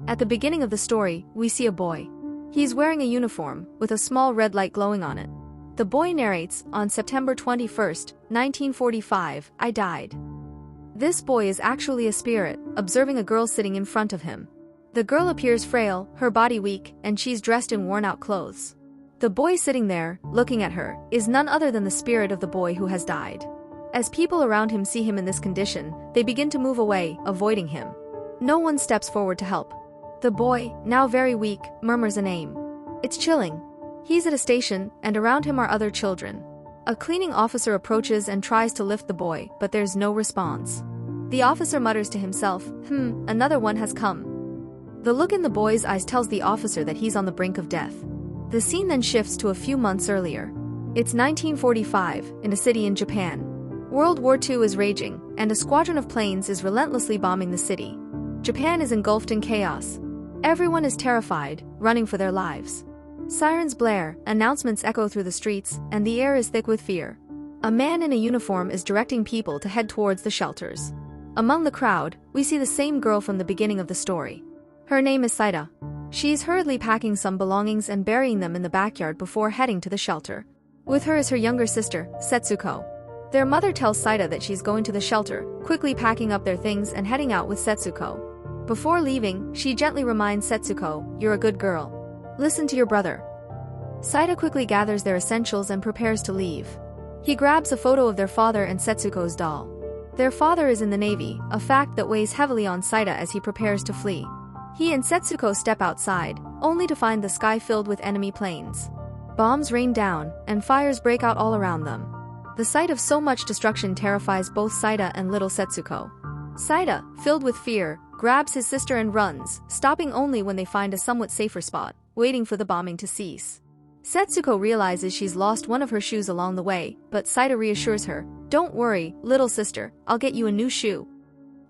At the beginning of the story, we see a boy. He's wearing a uniform, with a small red light glowing on it. The boy narrates, on September 21st, 1945, I died. This boy is actually a spirit, observing a girl sitting in front of him. The girl appears frail, her body weak, and she's dressed in worn-out clothes. The boy sitting there, looking at her, is none other than the spirit of the boy who has died. As people around him see him in this condition, they begin to move away, avoiding him. No one steps forward to help. The boy, now very weak, murmurs a name. It's chilling. He's at a station, and around him are other children. A cleaning officer approaches and tries to lift the boy, but there's no response. The officer mutters to himself, another one has come. The look in the boy's eyes tells the officer that he's on the brink of death. The scene then shifts to a few months earlier. It's 1945, in a city in Japan. World War II is raging, and a squadron of planes is relentlessly bombing the city. Japan is engulfed in chaos. Everyone is terrified, running for their lives. Sirens blare, announcements echo through the streets, and the air is thick with fear. A man in a uniform is directing people to head towards the shelters. Among the crowd, we see the same girl from the beginning of the story. Her name is Seita. She's hurriedly packing some belongings and burying them in the backyard before heading to the shelter. With her is her younger sister, Setsuko. Their mother tells Seita that she's going to the shelter, quickly packing up their things and heading out with Setsuko. Before leaving, she gently reminds Setsuko, "You're a good girl. Listen to your brother." Seita quickly gathers their essentials and prepares to leave. He grabs a photo of their father and Setsuko's doll. Their father is in the Navy, a fact that weighs heavily on Seita as he prepares to flee. He and Setsuko step outside, only to find the sky filled with enemy planes. Bombs rain down, and fires break out all around them. The sight of so much destruction terrifies both Seita and little Setsuko. Seita, filled with fear, grabs his sister and runs, stopping only when they find a somewhat safer spot, waiting for the bombing to cease. Setsuko realizes she's lost one of her shoes along the way, but Seita reassures her, "Don't worry, little sister, I'll get you a new shoe."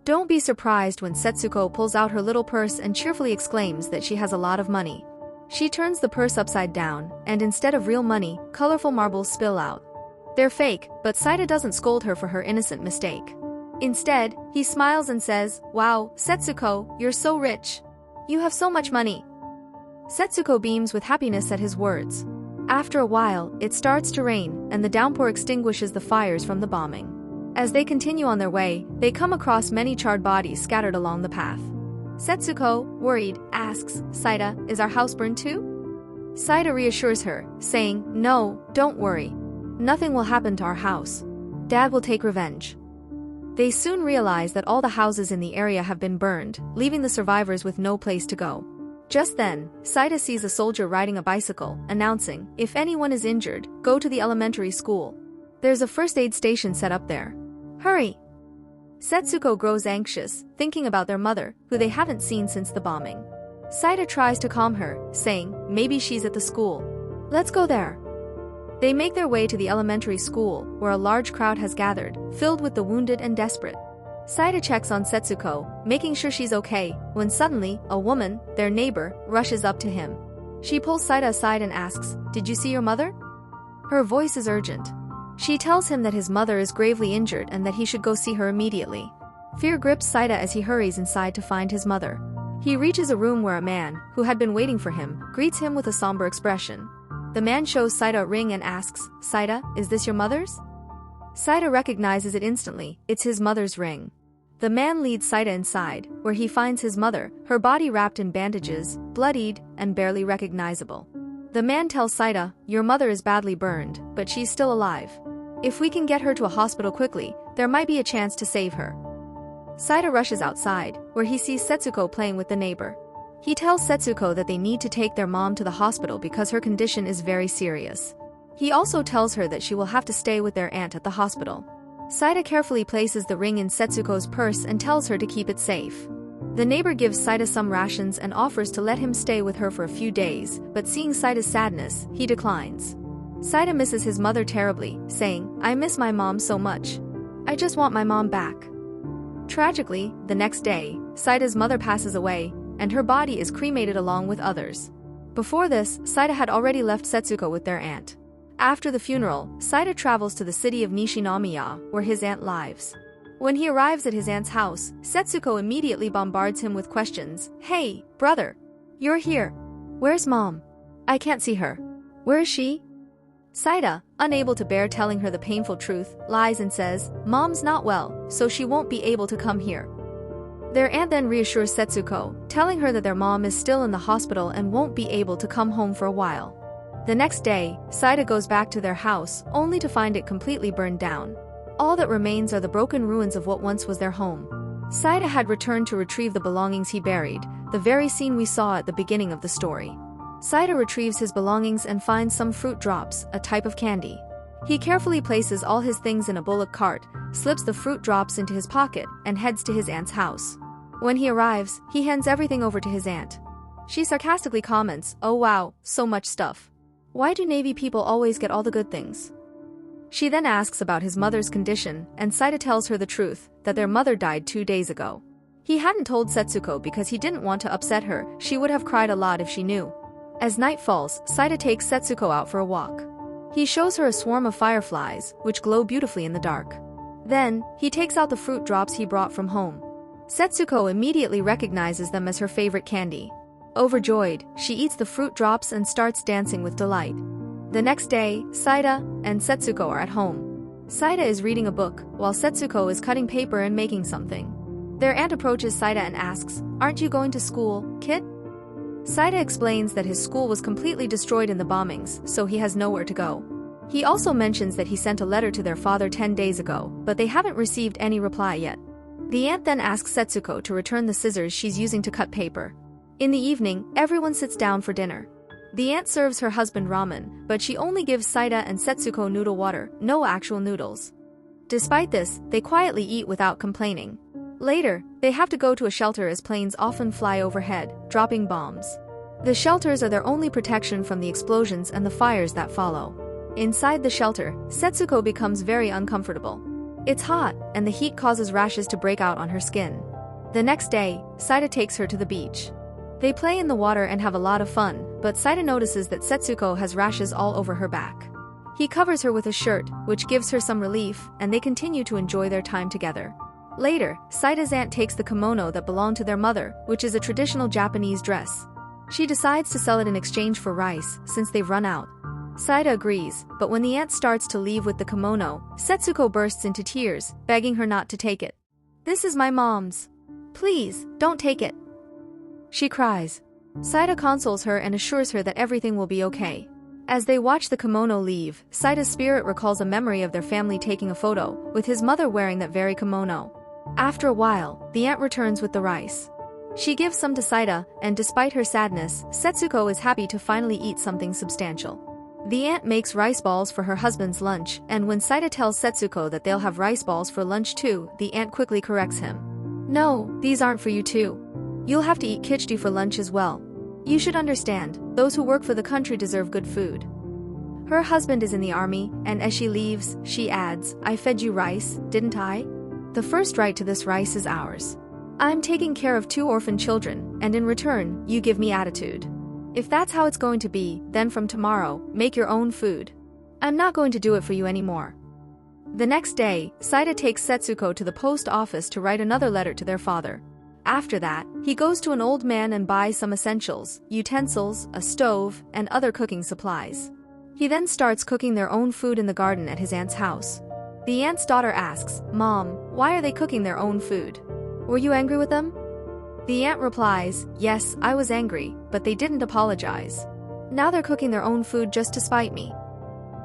Don't be surprised when Setsuko pulls out her little purse and cheerfully exclaims that she has a lot of money. She turns the purse upside down, and instead of real money, colorful marbles spill out. They're fake, but Seita doesn't scold her for her innocent mistake. Instead, he smiles and says, "Wow, Setsuko, you're so rich. You have so much money." Setsuko beams with happiness at his words. After a while, it starts to rain, and the downpour extinguishes the fires from the bombing. As they continue on their way, they come across many charred bodies scattered along the path. Setsuko, worried, asks, "Seita, is our house burned too?" Seita reassures her, saying, "No, don't worry. Nothing will happen to our house. Dad will take revenge." They soon realize that all the houses in the area have been burned, leaving the survivors with no place to go. Just then, Seita sees a soldier riding a bicycle, announcing, "If anyone is injured, go to the elementary school. There's a first aid station set up there. Hurry!" Setsuko grows anxious, thinking about their mother, who they haven't seen since the bombing. Seita tries to calm her, saying, "Maybe she's at the school. Let's go there." They make their way to the elementary school, where a large crowd has gathered, filled with the wounded and desperate. Seita checks on Setsuko, making sure she's okay, when suddenly, a woman, their neighbor, rushes up to him. She pulls Seita aside and asks, "Did you see your mother?" Her voice is urgent. She tells him that his mother is gravely injured and that he should go see her immediately. Fear grips Seita as he hurries inside to find his mother. He reaches a room where a man, who had been waiting for him, greets him with a somber expression. The man shows Seita a ring and asks, "Seita, is this your mother's?" Seita recognizes it instantly, it's his mother's ring. The man leads Seita inside, where he finds his mother, her body wrapped in bandages, bloodied, and barely recognizable. The man tells Seita, "Your mother is badly burned, but she's still alive. If we can get her to a hospital quickly, there might be a chance to save her." Seita rushes outside, where he sees Setsuko playing with the neighbor. He tells Setsuko that they need to take their mom to the hospital because her condition is very serious. He also tells her that she will have to stay with their aunt at the hospital. Seita carefully places the ring in Setsuko's purse and tells her to keep it safe. The neighbor gives Seita some rations and offers to let him stay with her for a few days, but seeing Seita's sadness, he declines. Seita misses his mother terribly, saying, "I miss my mom so much. I just want my mom back." Tragically, the next day, Seita's mother passes away, and her body is cremated along with others. Before this, Seita had already left Setsuko with their aunt. After the funeral, Seita travels to the city of Nishinomiya, where his aunt lives. When he arrives at his aunt's house, Setsuko immediately bombards him with questions. Hey, brother. You're here. Where's mom? I can't see her. Where is she? Seita, unable to bear telling her the painful truth, lies and says, Mom's not well, so she won't be able to come here. Their aunt then reassures Setsuko, telling her that their mom is still in the hospital and won't be able to come home for a while. The next day, Seita goes back to their house, only to find it completely burned down. All that remains are the broken ruins of what once was their home. Seita had returned to retrieve the belongings he buried, the very scene we saw at the beginning of the story. Seita retrieves his belongings and finds some fruit drops, a type of candy. He carefully places all his things in a bullock cart, slips the fruit drops into his pocket, and heads to his aunt's house. When he arrives, he hands everything over to his aunt. She sarcastically comments, "Oh wow, so much stuff. Why do Navy people always get all the good things?" She then asks about his mother's condition, and Seita tells her the truth, that their mother died 2 days ago. He hadn't told Setsuko because he didn't want to upset her, she would have cried a lot if she knew. As night falls, Seita takes Setsuko out for a walk. He shows her a swarm of fireflies, which glow beautifully in the dark. Then, he takes out the fruit drops he brought from home. Setsuko immediately recognizes them as her favorite candy. Overjoyed, she eats the fruit drops and starts dancing with delight. The next day, Seita and Setsuko are at home. Seita is reading a book, while Setsuko is cutting paper and making something. Their aunt approaches Seita and asks, "Aren't you going to school, kid?" Seita explains that his school was completely destroyed in the bombings, so he has nowhere to go. He also mentions that he sent a letter to their father 10 days ago, but they haven't received any reply yet. The aunt then asks Setsuko to return the scissors she's using to cut paper. In the evening, everyone sits down for dinner. The aunt serves her husband ramen, but she only gives Seita and Setsuko noodle water, no actual noodles. Despite this, they quietly eat without complaining. Later, they have to go to a shelter as planes often fly overhead, dropping bombs. The shelters are their only protection from the explosions and the fires that follow. Inside the shelter, Setsuko becomes very uncomfortable. It's hot, and the heat causes rashes to break out on her skin. The next day, Seita takes her to the beach. They play in the water and have a lot of fun, but Seita notices that Setsuko has rashes all over her back. He covers her with a shirt, which gives her some relief, and they continue to enjoy their time together. Later, Seita's aunt takes the kimono that belonged to their mother, which is a traditional Japanese dress. She decides to sell it in exchange for rice, since they've run out. Seita agrees, but when the aunt starts to leave with the kimono, Setsuko bursts into tears, begging her not to take it. "This is my mom's. Please, don't take it." She cries. Seita consoles her and assures her that everything will be okay. As they watch the kimono leave, Seita's spirit recalls a memory of their family taking a photo, with his mother wearing that very kimono. After a while, the aunt returns with the rice. She gives some to Seita, and despite her sadness, Setsuko is happy to finally eat something substantial. The aunt makes rice balls for her husband's lunch, and when Seita tells Setsuko that they'll have rice balls for lunch too, the aunt quickly corrects him. "No, these aren't for you too. You'll have to eat khichdi for lunch as well. You should understand, those who work for the country deserve good food." Her husband is in the army, and as she leaves, she adds, "I fed you rice, didn't I? The first right to this rice is ours. I'm taking care of 2 orphan children, and in return, you give me attitude. If that's how it's going to be, then from tomorrow, make your own food. I'm not going to do it for you anymore." The next day, Seita takes Setsuko to the post office to write another letter to their father. After that, he goes to an old man and buys some essentials, utensils, a stove, and other cooking supplies. He then starts cooking their own food in the garden at his aunt's house. The aunt's daughter asks, "Mom, why are they cooking their own food? Were you angry with them?" The aunt replies, "Yes, I was angry, but they didn't apologize. Now they're cooking their own food just to spite me."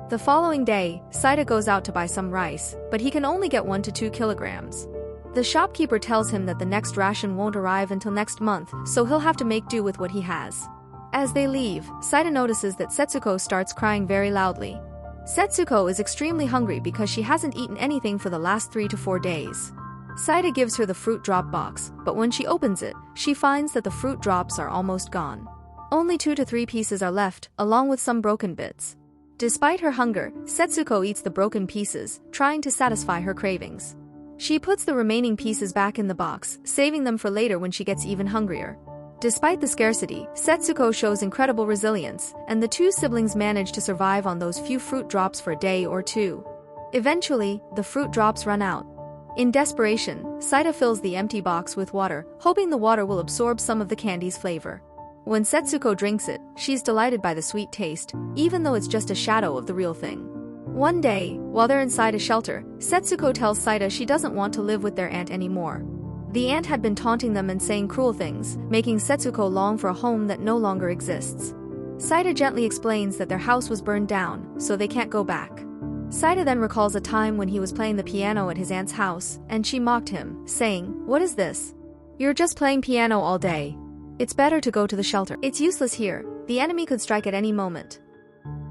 The following day, Seita goes out to buy some rice, but he can only get 1 to 2 kilograms. The shopkeeper tells him that the next ration won't arrive until next month, so he'll have to make do with what he has. As they leave, Seita notices that Setsuko starts crying very loudly. Setsuko is extremely hungry because she hasn't eaten anything for the last 3 to 4 days. Seita gives her the fruit drop box, but when she opens it, she finds that the fruit drops are almost gone. Only 2 to 3 pieces are left, along with some broken bits. Despite her hunger, Setsuko eats the broken pieces, trying to satisfy her cravings. She puts the remaining pieces back in the box, saving them for later when she gets even hungrier. Despite the scarcity, Setsuko shows incredible resilience, and the 2 siblings manage to survive on those few fruit drops for a day or 2. Eventually, the fruit drops run out. In desperation, Seita fills the empty box with water, hoping the water will absorb some of the candy's flavor. When Setsuko drinks it, she's delighted by the sweet taste, even though it's just a shadow of the real thing. One day, while they're inside a shelter, Setsuko tells Seita she doesn't want to live with their aunt anymore. The aunt had been taunting them and saying cruel things, making Setsuko long for a home that no longer exists. Seita gently explains that their house was burned down, so they can't go back. Seita then recalls a time when he was playing the piano at his aunt's house, and she mocked him, saying, "What is this? You're just playing piano all day. It's better to go to the shelter. It's useless here. The enemy could strike at any moment."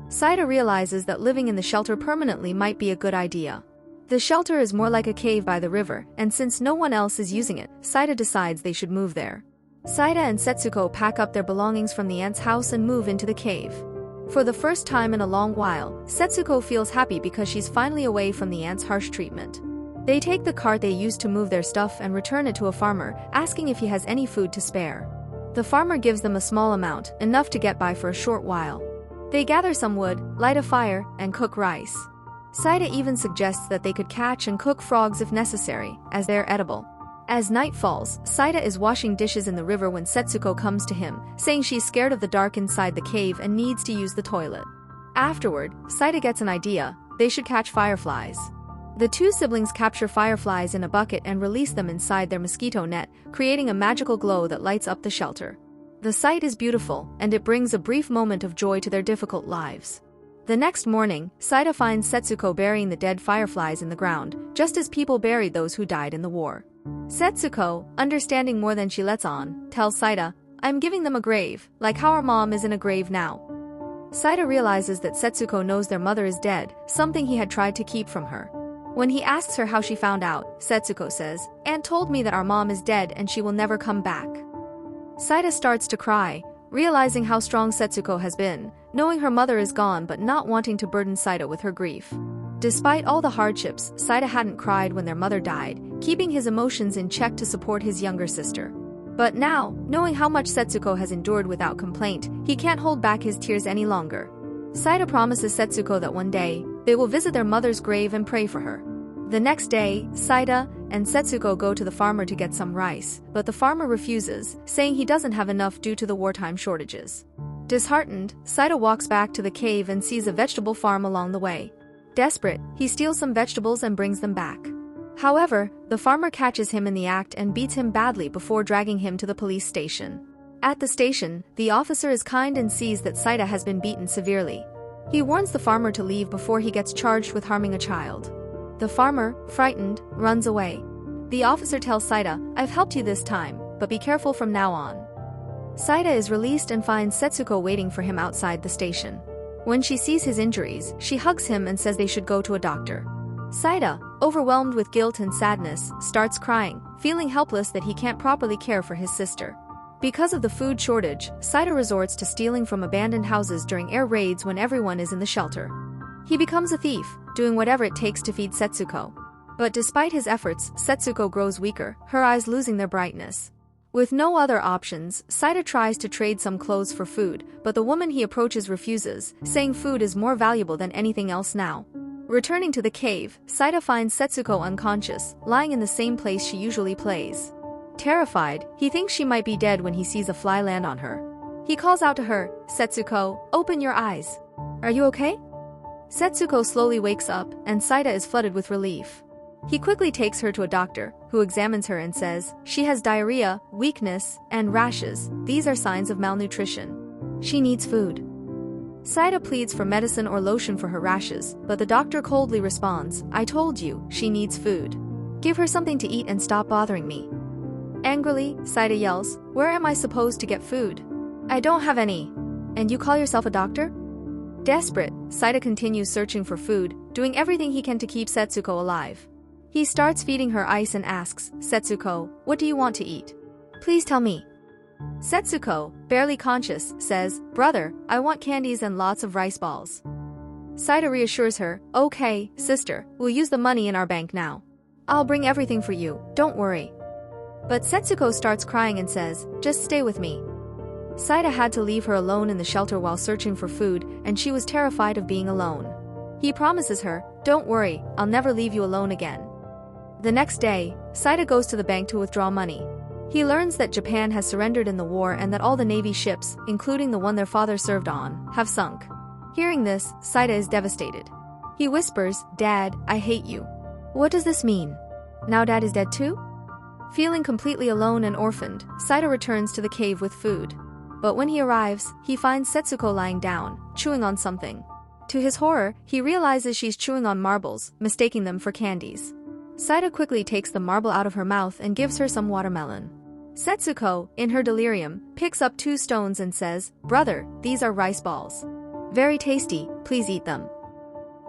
Seita realizes that living in the shelter permanently might be a good idea. The shelter is more like a cave by the river, and since no one else is using it, Seita decides they should move there. Seita and Setsuko pack up their belongings from the aunt's house and move into the cave. For the first time in a long while, Setsuko feels happy because she's finally away from the aunt's harsh treatment. They take the cart they used to move their stuff and return it to a farmer, asking if he has any food to spare. The farmer gives them a small amount, enough to get by for a short while. They gather some wood, light a fire, and cook rice. Seita even suggests that they could catch and cook frogs if necessary, as they're edible. As night falls, Seita is washing dishes in the river when Setsuko comes to him, saying she's scared of the dark inside the cave and needs to use the toilet. Afterward, Seita gets an idea: they should catch fireflies. The two siblings capture fireflies in a bucket and release them inside their mosquito net, creating a magical glow that lights up the shelter. The sight is beautiful, and it brings a brief moment of joy to their difficult lives. The next morning, Seita finds Setsuko burying the dead fireflies in the ground, just as people buried those who died in the war. Setsuko, understanding more than she lets on, tells Seita, "I'm giving them a grave, like how our mom is in a grave now." Seita realizes that Setsuko knows their mother is dead, something he had tried to keep from her. When he asks her how she found out, Setsuko says, "Aunt told me that our mom is dead and she will never come back." Seita starts to cry, realizing how strong Setsuko has been, knowing her mother is gone but not wanting to burden Seita with her grief. Despite all the hardships, Seita hadn't cried when their mother died, keeping his emotions in check to support his younger sister. But now, knowing how much Setsuko has endured without complaint, he can't hold back his tears any longer. Seita promises Setsuko that one day, they will visit their mother's grave and pray for her. The next day, Seita and Setsuko go to the farmer to get some rice, but the farmer refuses, saying he doesn't have enough due to the wartime shortages. Disheartened, Seita walks back to the cave and sees a vegetable farm along the way. Desperate, he steals some vegetables and brings them back. However, the farmer catches him in the act and beats him badly before dragging him to the police station. At the station, the officer is kind and sees that Seita has been beaten severely. He warns the farmer to leave before he gets charged with harming a child. The farmer, frightened, runs away. The officer tells Seita, "I've helped you this time, but be careful from now on." Seita is released and finds Setsuko waiting for him outside the station. When she sees his injuries, she hugs him and says they should go to a doctor. Seita, overwhelmed with guilt and sadness, starts crying, feeling helpless that he can't properly care for his sister. Because of the food shortage, Seita resorts to stealing from abandoned houses during air raids when everyone is in the shelter. He becomes a thief, doing whatever it takes to feed Setsuko. But despite his efforts, Setsuko grows weaker, her eyes losing their brightness. With no other options, Seita tries to trade some clothes for food, but the woman he approaches refuses, saying food is more valuable than anything else now. Returning to the cave, Seita finds Setsuko unconscious, lying in the same place she usually plays. Terrified, he thinks she might be dead when he sees a fly land on her. He calls out to her, "Setsuko, open your eyes. Are you okay?" Setsuko slowly wakes up, and Seita is flooded with relief. He quickly takes her to a doctor, who examines her and says, she has diarrhea, weakness, and rashes. These are signs of malnutrition. She needs food. Seita pleads for medicine or lotion for her rashes, but the doctor coldly responds, "I told you, she needs food. Give her something to eat and stop bothering me." Angrily, Seita yells, "Where am I supposed to get food? I don't have any. And you call yourself a doctor?" Desperate, Seita continues searching for food, doing everything he can to keep Setsuko alive. He starts feeding her ice and asks, "Setsuko, what do you want to eat? Please tell me." Setsuko, barely conscious, says, "Brother, I want candies and lots of rice balls." Seita reassures her, "Okay, sister, we'll use the money in our bank now. I'll bring everything for you, don't worry." But Setsuko starts crying and says, "Just stay with me." Seita had to leave her alone in the shelter while searching for food, and she was terrified of being alone. He promises her, "Don't worry, I'll never leave you alone again." The next day, Seita goes to the bank to withdraw money. He learns that Japan has surrendered in the war and that all the Navy ships, including the one their father served on, have sunk. Hearing this, Seita is devastated. He whispers, "Dad, I hate you." What does this mean? Now Dad is dead too? Feeling completely alone and orphaned, Seita returns to the cave with food. But when he arrives, he finds Setsuko lying down, chewing on something. To his horror, he realizes she's chewing on marbles, mistaking them for candies. Seita quickly takes the marble out of her mouth and gives her some watermelon. Setsuko, in her delirium, picks up 2 stones and says, "Brother, these are rice balls. Very tasty, please eat them."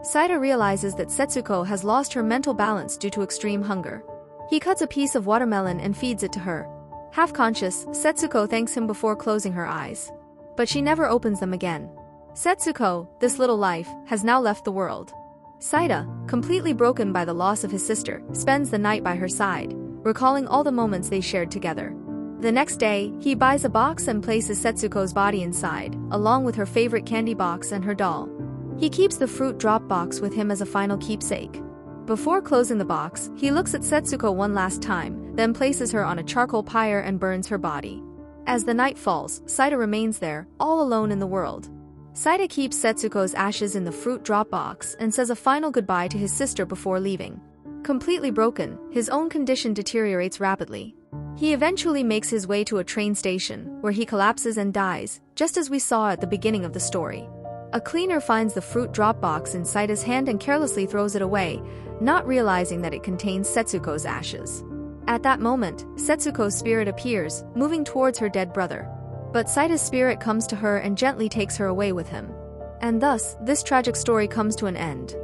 Seita realizes that Setsuko has lost her mental balance due to extreme hunger. He cuts a piece of watermelon and feeds it to her. Half-conscious, Setsuko thanks him before closing her eyes. But she never opens them again. Setsuko, this little life, has now left the world. Seita, completely broken by the loss of his sister, spends the night by her side, recalling all the moments they shared together. The next day, he buys a box and places Setsuko's body inside, along with her favorite candy box and her doll. He keeps the fruit drop box with him as a final keepsake. Before closing the box, he looks at Setsuko one last time, then places her on a charcoal pyre and burns her body. As the night falls, Seita remains there, all alone in the world. Seita keeps Setsuko's ashes in the fruit drop box and says a final goodbye to his sister before leaving. Completely broken, his own condition deteriorates rapidly. He eventually makes his way to a train station, where he collapses and dies, just as we saw at the beginning of the story. A cleaner finds the fruit drop box in Seita's hand and carelessly throws it away, not realizing that it contains Setsuko's ashes. At that moment, Setsuko's spirit appears, moving towards her dead brother. But Seita's spirit comes to her and gently takes her away with him. And thus, this tragic story comes to an end.